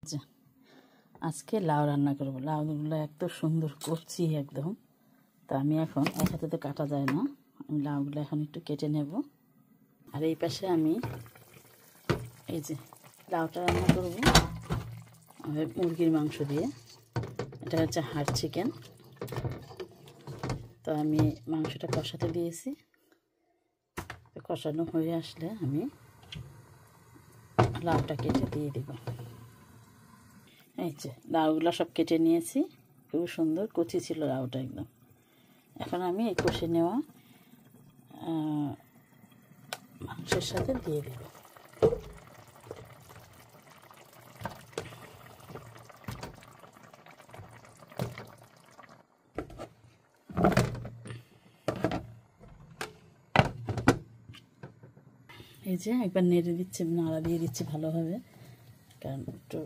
আচ্ছা, আজকে লাউ রান্না করবো। লাউগুলো এত সুন্দর করছি একদম। তো আমি এখন এক হাতে তো কাটা যায় না, আমি লাউগুলো এখন একটু কেটে নেব। আর এই পাশে আমি এই যে লাউটা রান্না করবো মুরগির মাংস দিয়ে। এটা হচ্ছে হাড় চিকেন। তো আমি মাংসটা কষাতে দিয়েছি, কষানো হয়ে আসলে আমি লাউটা কেটে দিয়ে দেব। এই যে লাউগুলো সব কেটে নিয়েছি, খুব সুন্দর কচি ছিল লাউটা একদম। এখন আমি এই কষে নেওয়া মাংসের সাথে দিয়ে দেব। এই যে একবার নেড়ে দিচ্ছি, নাড়া দিয়ে দিচ্ছি ভালোভাবে, কারণ একটু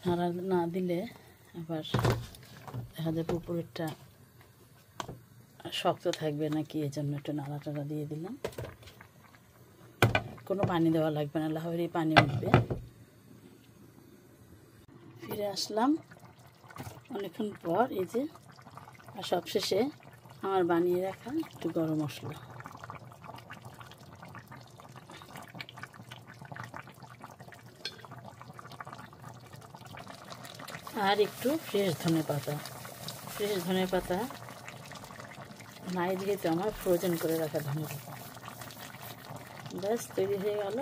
নাড়া না দিলে আবার দেখা যাবে উপরেরটা শক্ত থাকবে নাকি, এই জন্য একটু নাড়া টাড়া দিয়ে দিলাম। কোনো পানি দেওয়া লাগবে না, লাউয়েরই পানি উঠবে। ফিরে আসলাম অনেকক্ষণ পর। এই যে আর সবশেষে আমার বানিয়ে রাখা একটু গরম মশলা, আর একটু ফ্রেশ ধনেপাতা। ফ্রেশ ধনেপাতা নাই যেহেতু আমার ফ্রোজেন করে রাখা ধনেপাতা। ব্যাস তৈরি হয়ে গেল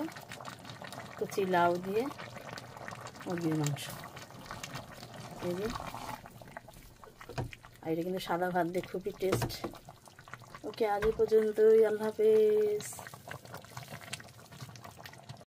কচি লাউ দিয়ে মুরগির মাংস। এই যে, আর এটা কিন্তু সাদা ভাত দিয়ে খুবই টেস্ট। ওকে, আজ এই পর্যন্তই। আল্লাহ হাফেজ।